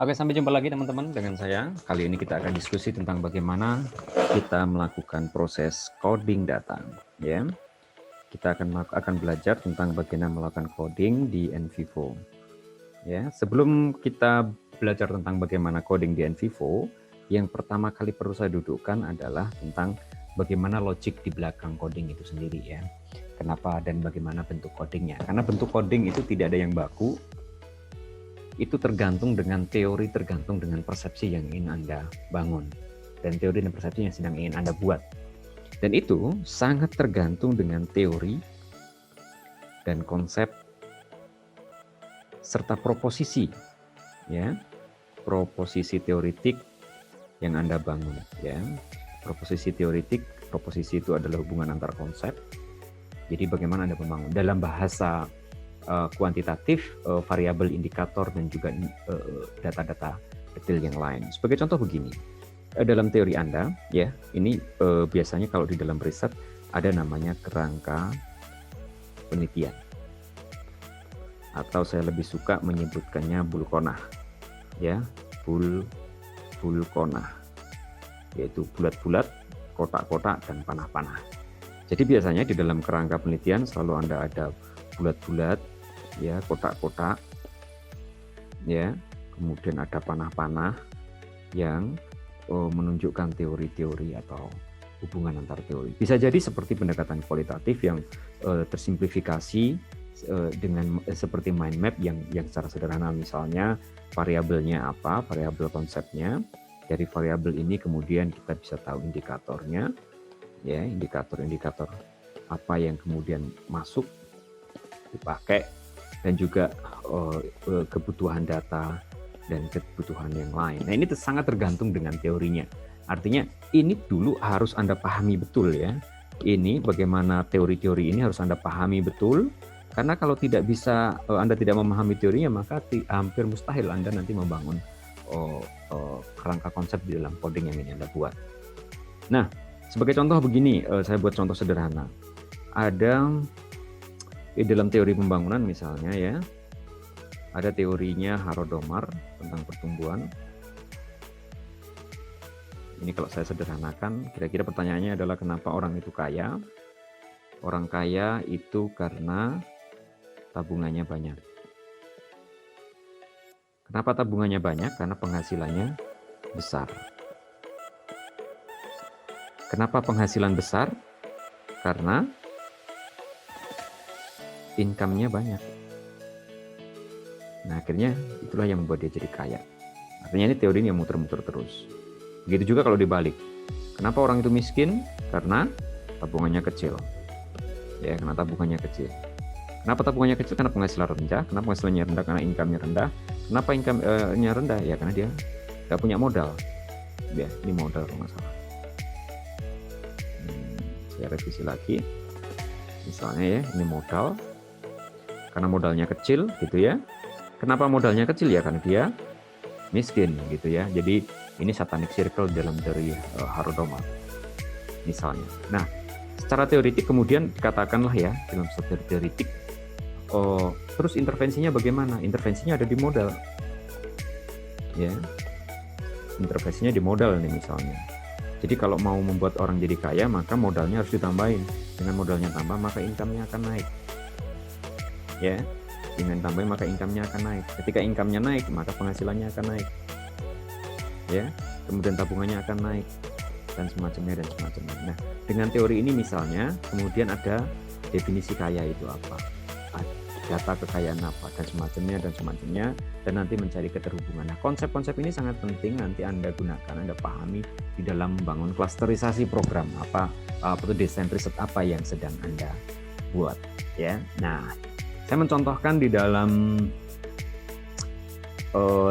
Oke, sampai jumpa lagi teman-teman dengan saya. Kali ini kita akan diskusi tentang bagaimana kita melakukan proses coding data. Ya, kita akan belajar tentang bagaimana melakukan coding di NVivo. Ya, sebelum kita belajar tentang bagaimana coding di NVivo, yang pertama kali perlu saya dudukkan adalah tentang bagaimana logik di belakang coding itu sendiri ya. Kenapa dan bagaimana bentuk codingnya? Karena bentuk coding itu tidak ada yang baku. Itu tergantung dengan teori, tergantung dengan persepsi yang ingin Anda bangun. Dan teori dan persepsi yang sedang ingin Anda buat. Dan itu sangat tergantung dengan teori dan konsep serta proposisi. Ya, proposisi teoritik yang Anda bangun. Ya, proposisi teoritik, proposisi itu adalah hubungan antar konsep. Jadi bagaimana Anda membangun dalam bahasa kuantitatif, variabel indikator, dan juga data-data detail yang lain. Sebagai contoh begini, dalam teori Anda, ya, ini biasanya kalau di dalam riset ada namanya kerangka penelitian. Atau saya lebih suka menyebutkannya bulkonah, ya, bulkonah, yaitu bulat-bulat, kotak-kotak, dan panah-panah. Jadi biasanya di dalam kerangka penelitian selalu Anda ada bulat-bulat, ya, kotak-kotak, ya, kemudian ada panah-panah yang menunjukkan teori-teori atau hubungan antar teori. Bisa jadi seperti pendekatan kualitatif yang tersimplifikasi dengan seperti mind map yang secara sederhana, misalnya variabelnya apa, variabel konsepnya. Dari variabel ini kemudian kita bisa tahu indikatornya, ya, indikator-indikator apa yang kemudian masuk dipakai, dan juga kebutuhan data dan kebutuhan yang lain. Nah, ini sangat tergantung dengan teorinya. Artinya ini dulu harus Anda pahami betul ya. Ini bagaimana teori-teori ini harus Anda pahami betul, karena kalau tidak bisa Anda tidak memahami teorinya, maka hampir mustahil Anda nanti membangun kerangka konsep di dalam coding yang ingin Anda buat. Nah, sebagai contoh begini, saya buat contoh sederhana. Ada di dalam teori pembangunan misalnya ya, ada teorinya Horodomar tentang pertumbuhan. Ini kalau saya sederhanakan, kira-kira pertanyaannya adalah kenapa orang itu kaya? Orang kaya itu karena tabungannya banyak. Kenapa tabungannya banyak? Karena penghasilannya besar. Kenapa penghasilan besar? Karena income-nya banyak. Nah, akhirnya itulah yang membuat dia jadi kaya. Artinya ini teori ini yang muter-muter terus. Begitu juga kalau dibalik. Kenapa orang itu miskin? Karena tabungannya kecil. Ya, karena tabungannya kecil. Kenapa tabungannya kecil? Karena penghasilan rendah. Kenapa penghasilannya rendah? Karena income-nya rendah. Kenapa income-nya rendah? Ya, karena dia nggak punya modal. Ya, ini modal masalah. Saya revisi lagi. Misalnya ya, ini modal. Karena modalnya kecil gitu ya. Kenapa modalnya kecil? Ya karena dia miskin gitu ya. Jadi ini satanic circle dalam teori Horodomar misalnya. Nah, secara teoritik kemudian dikatakanlah ya, dalam teori teoritik, terus intervensinya bagaimana? Intervensinya ada di modal. Ya. Intervensinya di modal nih misalnya. Jadi kalau mau membuat orang jadi kaya, maka modalnya harus ditambahin. Dengan modalnya tambah, maka income-nya akan naik. Ya, dengan tambahin maka income-nya akan naik. Ketika income-nya naik, maka penghasilannya akan naik. Ya, kemudian tabungannya akan naik dan semacamnya. Nah, dengan teori ini misalnya, kemudian ada definisi kaya itu apa, data kekayaan apa, dan semacamnya, dan nanti mencari keterhubungan. Nah, konsep-konsep ini sangat penting nanti Anda gunakan, Anda pahami di dalam membangun klasterisasi program apa itu desain riset apa yang sedang Anda buat. Ya, nah. Saya mencontohkan di dalam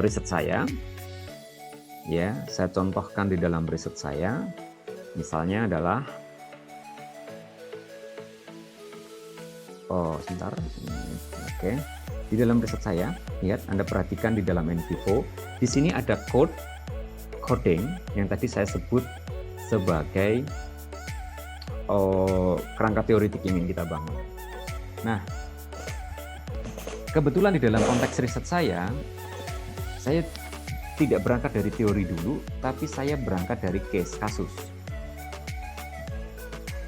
riset saya, ya, saya contohkan di dalam riset saya, misalnya adalah, sebentar, oke, di dalam riset saya, lihat, Anda perhatikan di dalam NVivo, di sini ada coding yang tadi saya sebut sebagai kerangka teoritik yang ingin kita bangun. Nah, kebetulan di dalam konteks riset saya tidak berangkat dari teori dulu, tapi saya berangkat dari case, kasus.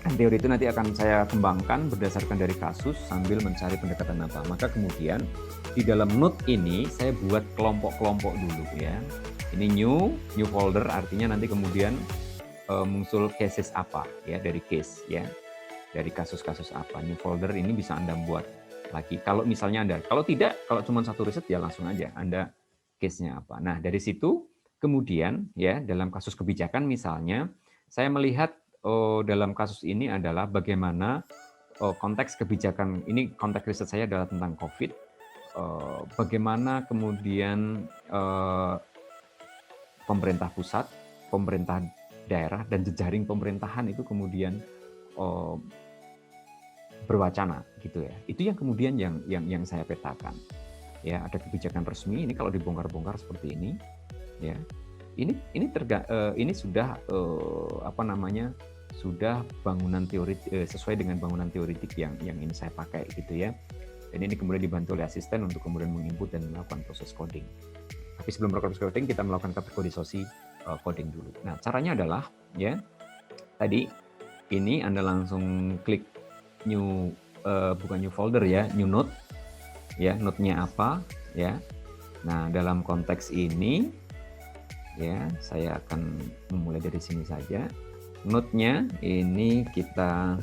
Teori itu nanti akan saya kembangkan berdasarkan dari kasus sambil mencari pendekatan apa. Maka kemudian di dalam note ini saya buat kelompok-kelompok dulu ya. Ini new folder, artinya nanti kemudian muncul cases apa ya, dari case ya, dari kasus-kasus apa. New folder ini bisa Anda buat lagi kalau misalnya Anda, kalau tidak, kalau cuma satu riset ya langsung aja Anda case-nya apa. Nah, dari situ kemudian ya dalam kasus kebijakan misalnya saya melihat dalam kasus ini adalah bagaimana konteks kebijakan ini, konteks riset saya adalah tentang COVID. Bagaimana kemudian pemerintah pusat, pemerintah daerah, dan jejaring pemerintahan itu kemudian berwacana gitu ya. Itu yang kemudian yang saya petakan. Ya, ada kebijakan resmi ini kalau dibongkar-bongkar seperti ini, ya. Ini sudah apa namanya? Sudah bangunan teori sesuai dengan bangunan teoritik yang ini saya pakai gitu ya. Dan ini kemudian dibantu oleh asisten untuk kemudian menginput dan melakukan proses coding. Tapi sebelum melakukan proses coding kita melakukan kategorisasi coding dulu. Nah, caranya adalah ya tadi ini Anda langsung klik new bukan new folder ya, new note. Ya, note-nya apa ya. Nah, dalam konteks ini ya, saya akan memulai dari sini saja. Note-nya ini kita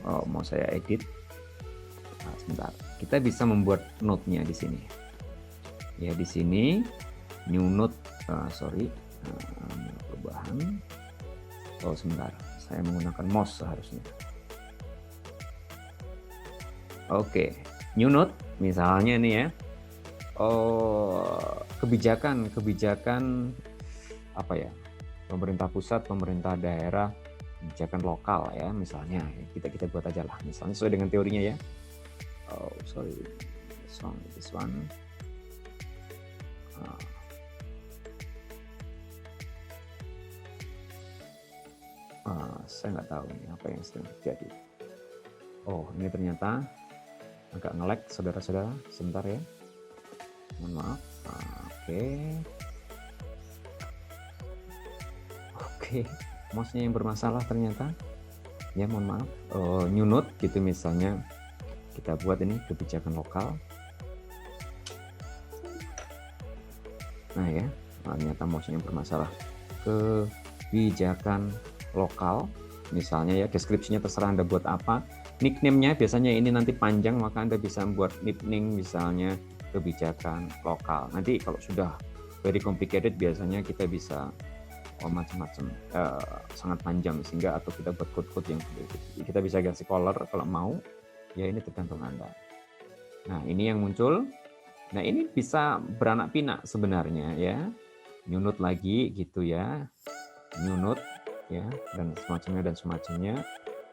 mau saya edit. Nah, sebentar. Kita bisa membuat note-nya di sini. Ya, di sini new note, perubahan. Oh, sebentar. Saya menggunakan mouse seharusnya. Oke, new note misalnya nih ya. Kebijakan apa ya? Pemerintah pusat, pemerintah daerah, kebijakan lokal ya misalnya. Kita buat aja lah. Misalnya sesuai dengan teorinya ya. This one. Saya nggak tahu ini apa yang sedang terjadi. Oh, ini ternyata agak nge-lag, saudara-saudara. Sebentar ya. Mohon maaf. Oke. Mouse-nya yang bermasalah ternyata. Ya, mohon maaf. New note gitu misalnya. Kita buat ini kebijakan lokal. Nah ya, ternyata mouse-nya bermasalah. Kebijakan lokal, misalnya ya, deskripsinya terserah Anda buat apa. Nickname-nya biasanya ini nanti panjang, maka Anda bisa membuat nickname misalnya kebijakan lokal. Nanti kalau sudah very complicated biasanya kita bisa macam-macam, sangat panjang sehingga, atau kita buat code-code yang kita bisa ganti color kalau mau. Ya, ini tergantung Anda. Nah, ini yang muncul. Nah, ini bisa beranak pinak sebenarnya ya. New note lagi gitu ya. New note ya, dan semacamnya.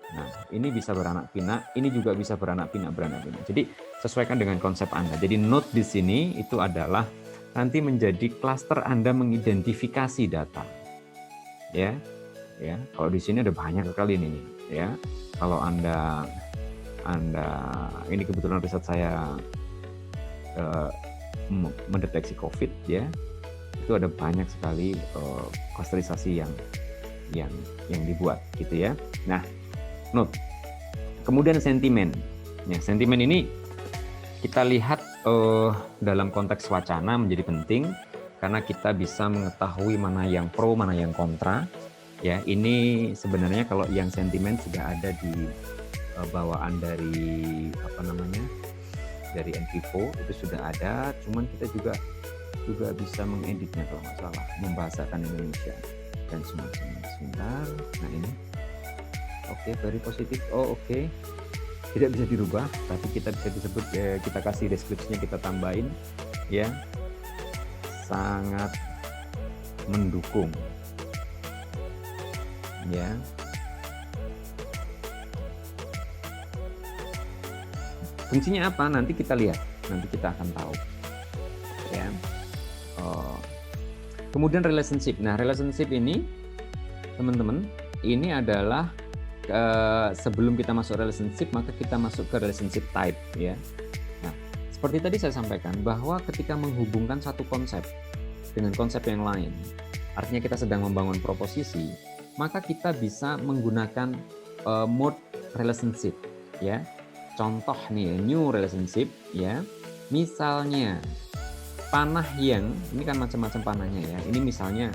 Nah, ini bisa beranak pinak, ini juga bisa beranak pinak. Jadi sesuaikan dengan konsep Anda. Jadi note di sini itu adalah nanti menjadi klaster Anda mengidentifikasi data. Ya. Kalau di sini ada banyak sekali ini ya. Kalau Anda ini kebetulan riset saya mendeteksi COVID ya. Itu ada banyak sekali klasterisasi yang dibuat gitu ya. Nah, note. Kemudian sentimen. Ya, sentimen ini kita lihat dalam konteks wacana menjadi penting karena kita bisa mengetahui mana yang pro, mana yang kontra. Ya, ini sebenarnya kalau yang sentimen sudah ada di bawaan dari dari NVivo itu sudah ada. Cuman kita juga bisa mengeditnya kalau nggak salah, membahasakan Indonesia dan semacamnya. Sebentar. Nah ini, oke, very positif. Oke. Tidak bisa dirubah, tapi kita bisa disebut kita kasih deskripsinya, kita tambahin ya, sangat mendukung ya. Fungsinya apa? Nanti kita lihat, nanti kita akan tahu ya. Kemudian relationship. Nah, relationship ini teman-teman, ini adalah sebelum kita masuk relationship, maka kita masuk ke relationship type ya. Nah, Seperti tadi saya sampaikan bahwa ketika menghubungkan satu konsep dengan konsep yang lain, artinya kita sedang membangun proposisi, maka kita bisa menggunakan mode relationship, ya. Contoh nih, new relationship, ya. Misalnya panah yang ini kan macam-macam panahnya ya. Ini misalnya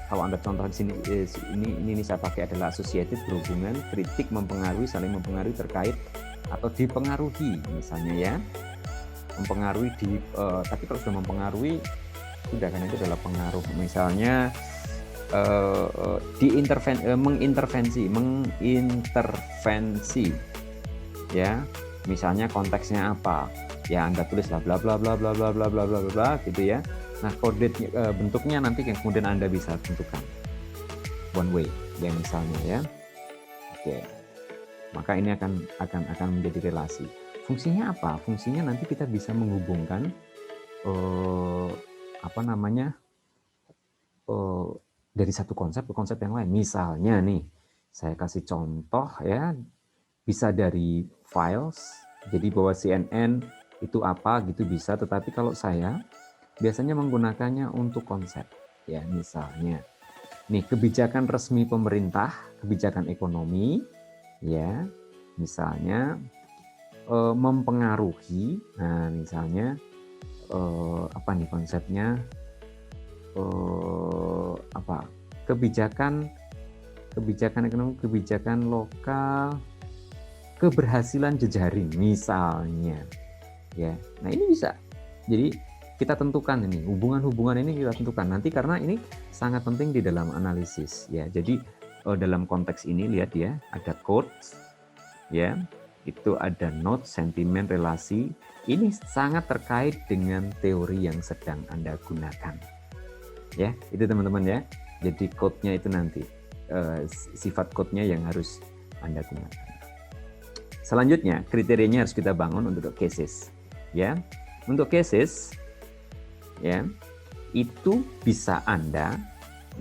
kalau Anda contoh di sini ini saya pakai adalah associated, berhubungan, kritik, mempengaruhi, saling mempengaruhi, terkait atau dipengaruhi misalnya ya. Mempengaruhi tapi kalau sudah mempengaruhi sudah, kan itu adalah pengaruh. Misalnya mengintervensi ya. Misalnya konteksnya apa? Ya Anda tulislah bla bla bla bla bla bla bla bla bla gitu ya. Nah, coordinate bentuknya nanti yang kemudian Anda bisa tentukan. One way ya misalnya ya. Oke. Maka ini akan menjadi relasi. Fungsinya apa? Fungsinya nanti kita bisa menghubungkan dari satu konsep ke konsep yang lain. Misalnya nih, saya kasih contoh ya, bisa dari files, jadi bahwa CNN itu apa gitu bisa, tetapi kalau saya biasanya menggunakannya untuk konsep ya. Misalnya nih, kebijakan resmi pemerintah, kebijakan ekonomi ya, misalnya mempengaruhi. Nah misalnya apa nih konsepnya, kebijakan ekonomi, kebijakan lokal, keberhasilan jejaring misalnya ya. Nah ini bisa, jadi kita tentukan ini hubungan-hubungan ini, kita tentukan nanti karena ini sangat penting di dalam analisis ya. Jadi dalam konteks ini lihat ya, ada quotes ya, itu ada note, sentimen, relasi. Ini sangat terkait dengan teori yang sedang Anda gunakan ya. Itu teman-teman ya. Jadi quote-nya itu nanti sifat quote-nya yang harus Anda gunakan. Selanjutnya kriterianya harus kita bangun untuk cases ya. Untuk cases ya, itu bisa Anda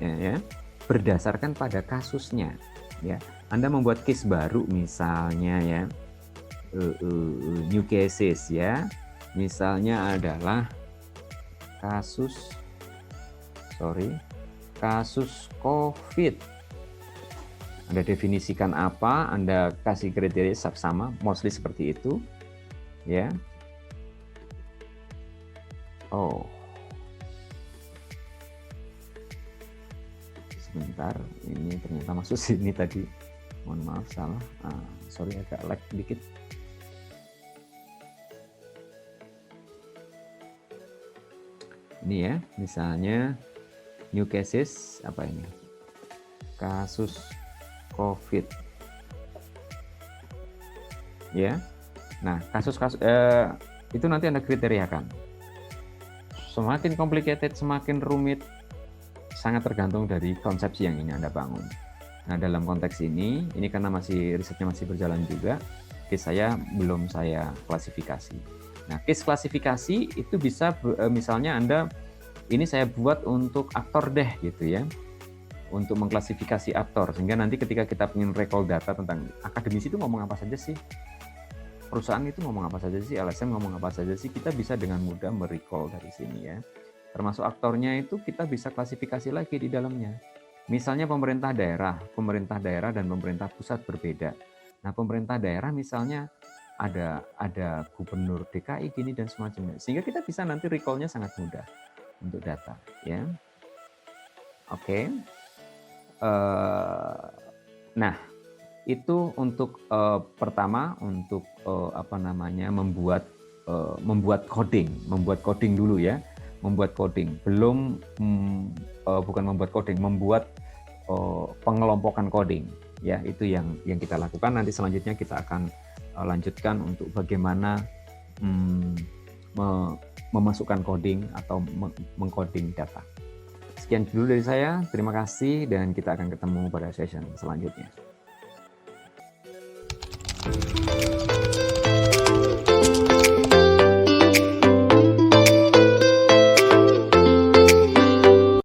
ya, berdasarkan pada kasusnya ya. Anda membuat case baru misalnya ya, new cases ya. Misalnya adalah kasus COVID. Anda definisikan apa, Anda kasih kriteria sama, mostly seperti itu ya. Sebentar, ini ternyata masuk sini tadi, mohon maaf salah, sorry agak lag dikit. Ini ya, misalnya new cases, apa ini, kasus COVID ya. Nah kasus-kasus itu nanti Anda kriteriakan. Semakin complicated, semakin rumit, sangat tergantung dari konsepsi yang ingin Anda bangun. Nah dalam konteks ini karena risetnya masih berjalan juga, case saya belum saya klasifikasi. Nah case klasifikasi itu bisa misalnya Anda, ini saya buat untuk aktor deh gitu ya, untuk mengklasifikasi aktor, sehingga nanti ketika kita ingin recall data tentang akademisi itu ngomong apa saja sih, perusahaan itu ngomong apa saja sih, LSM ngomong apa saja sih, kita bisa dengan mudah merecall dari sini ya. Termasuk aktornya itu kita bisa klasifikasi lagi di dalamnya. Misalnya pemerintah daerah dan pemerintah pusat berbeda. Nah pemerintah daerah misalnya ada gubernur DKI gini dan semacamnya, sehingga kita bisa nanti recall-nya sangat mudah untuk data ya. Oke. Nah itu untuk pertama untuk membuat coding dulu ya. Membuat coding, bukan membuat coding, membuat pengelompokan coding ya. Itu yang kita lakukan. Nanti selanjutnya kita akan lanjutkan untuk bagaimana memasukkan coding atau mengcoding data. Sekian dulu dari saya, terima kasih dan kita akan ketemu pada session selanjutnya.